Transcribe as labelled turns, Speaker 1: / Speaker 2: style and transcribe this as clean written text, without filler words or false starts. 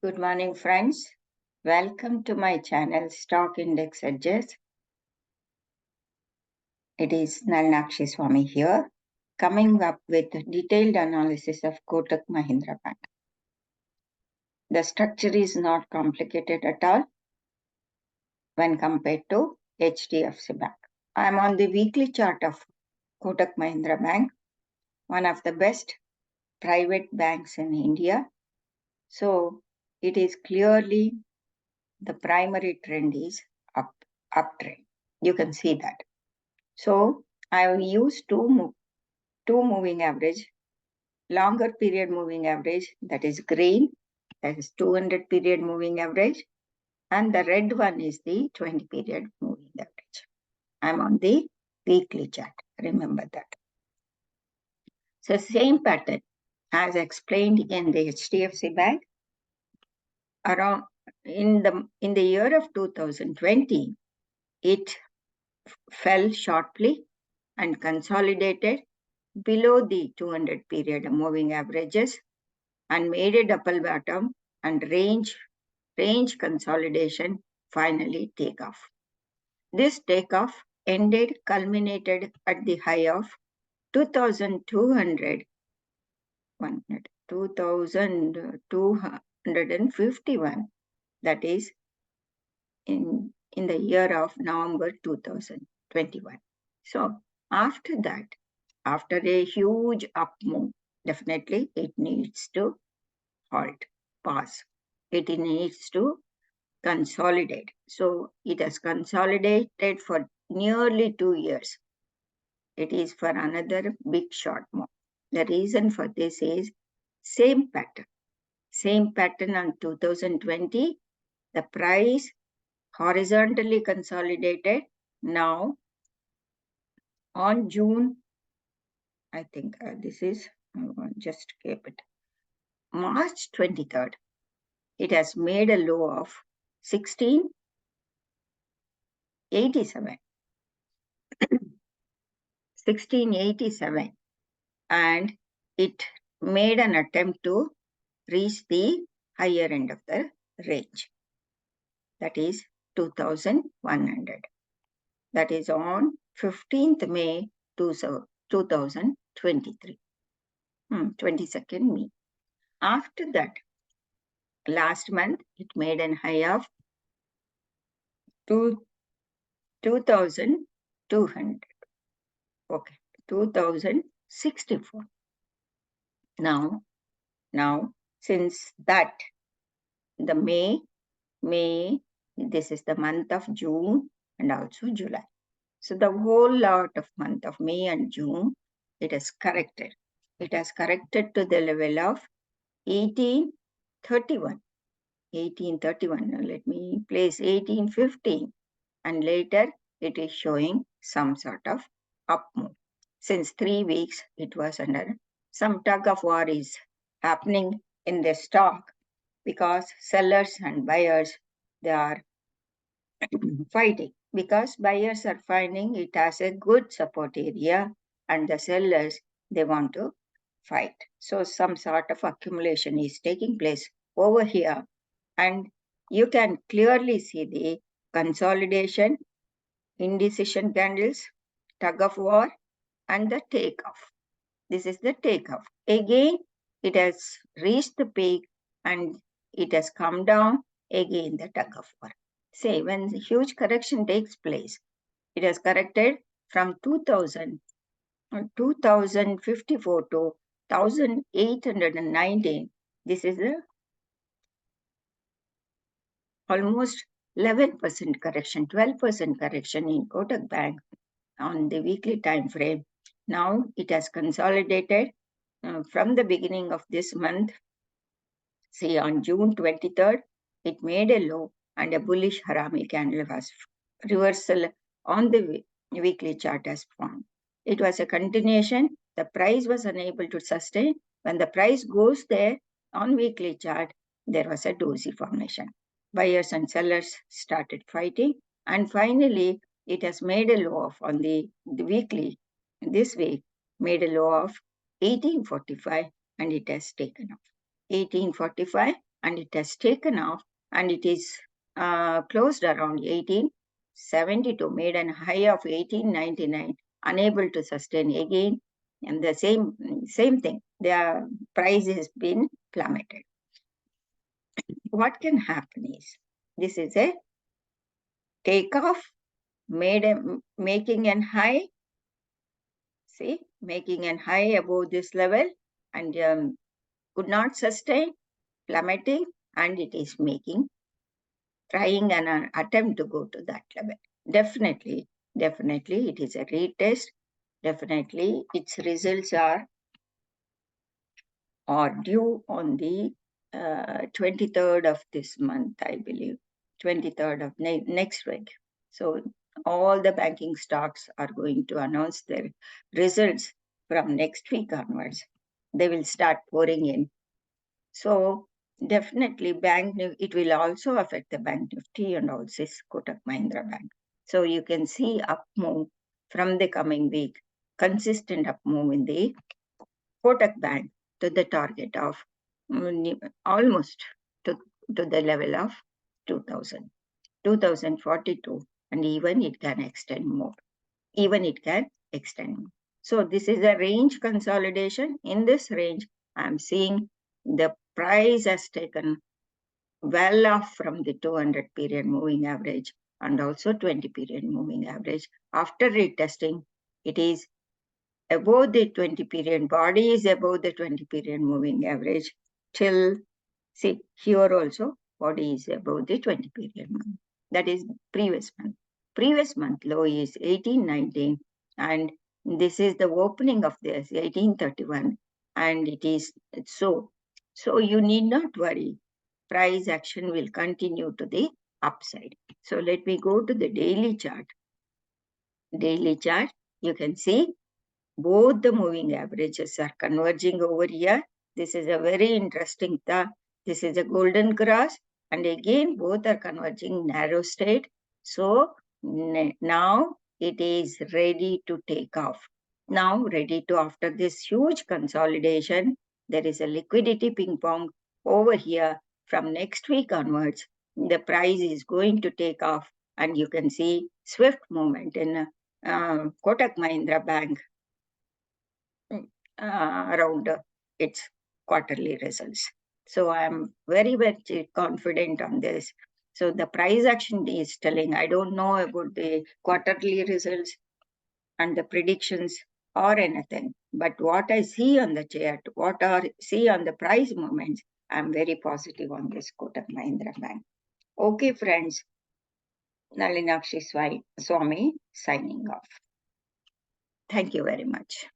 Speaker 1: Good morning, friends. Welcome to my channel, Stock Index Edges. It is Nalnakshi Swami here, coming up with detailed analysis of Kotak Mahindra Bank. The structure is not complicated at all when compared to HDFC Bank. I am on the weekly chart of Kotak Mahindra Bank, one of the best private banks in India. So it is clearly the primary trend is uptrend. You can see that. So I will use two moving average, longer period moving average, that is green, that is 200 period moving average, and the red one is the 20 period moving average. I'm on the weekly chart, remember that. So same pattern as explained in the HDFC Bank. Around in the year of 2020, it fell sharply and consolidated below the 200 period moving averages and made a double bottom and range consolidation finally take off. This takeoff culminated at the high of 2251, that is in the year of November 2021. So after that, after a huge up move, definitely it needs to halt, pause. It needs to consolidate. So it has consolidated for nearly 2 years. It is for another big short move. The reason for this is same pattern. Same pattern on 2020. The price horizontally consolidated. Now on June, I think this is, just keep it, March 23rd, it has made a low of 1687. 1687, and it made an attempt to reach the higher end of the range, that is 2100. That is on 15th May 2023, 22nd May. After that, last month, it made an high of 2200. Okay, 2064. Now, since that, the May, this is the month of June and also July. So the whole lot of month of May and June, it has corrected. It has corrected to the level of 1831. 1831. Now let me place 1815. And later, it is showing some sort of up move. Since 3 weeks, it was under some tug of war is happening in the stock because sellers and buyers, they are fighting, because buyers are finding it as a good support area and the sellers, they want to fight. So some sort of accumulation is taking place over here, and you can clearly see the consolidation, indecision candles, tug of war, and the takeoff. This is the takeoff. Again, it has reached the peak and it has come down, again the tug of war. Say, when huge correction takes place, it has corrected from 2054 to 1819. This is a almost 11% correction, 12% correction in Kotak Bank on the weekly time frame. Now it has consolidated from the beginning of this month. See, on June 23rd, it made a low and a bullish harami candle was reversal on the weekly chart as formed. It was a continuation. The price was unable to sustain. When the price goes there on weekly chart, there was a dozy formation. Buyers and sellers started fighting, and finally it has made a low of on the weekly this week, made a low of 1845, and it has taken off. 1845 and it has taken off, and it is closed around 1872, made a high of 1899, unable to sustain again, and the same thing, the price has been plummeted. What can happen is, this is a takeoff, making an high, see, making an high above this level, and could not sustain, plummeting, and it is trying an attempt to go to that level. Definitely it is a retest. Definitely its results are due on the 23rd of this month, I believe, 23rd of next week. So all the banking stocks are going to announce their results from next week onwards. They will start pouring in. So definitely it will also affect the Bank Nifty and also Kotak Mahindra Bank. So you can see up move from the coming week, consistent up move in the Kotak Bank to the target of almost to the level of 2042, and even it can extend more. So this is a range consolidation. In this range, I'm seeing the price has taken well off from the 200 period moving average and also 20 period moving average. After retesting, it is above the 20 period, body is above the 20 period moving average till, see, here also body is above the 20 period month. That is previous month. Previous month low is 1819, and this is the opening of this 1831, and it is so you need not worry. Price action will continue to the upside. So let me go to the daily chart. Daily chart, you can see both the moving averages are converging over here. This is a very interesting thought. This is a golden cross, and again both are converging narrow state. So now it is ready to take off. Now ready to, after this huge consolidation, there is a liquidity ping pong over here. From next week onwards, the price is going to take off, and you can see swift movement in Kotak Mahindra Bank around its quarterly results. So I'm very, very confident on this. So the price action is telling, I don't know about the quarterly results and the predictions or anything, but what I see on the chart, see on the price movements, I'm very positive on this Kotak Mahindra Bank. Okay, friends, Nalinakshi Swami signing off. Thank you very much.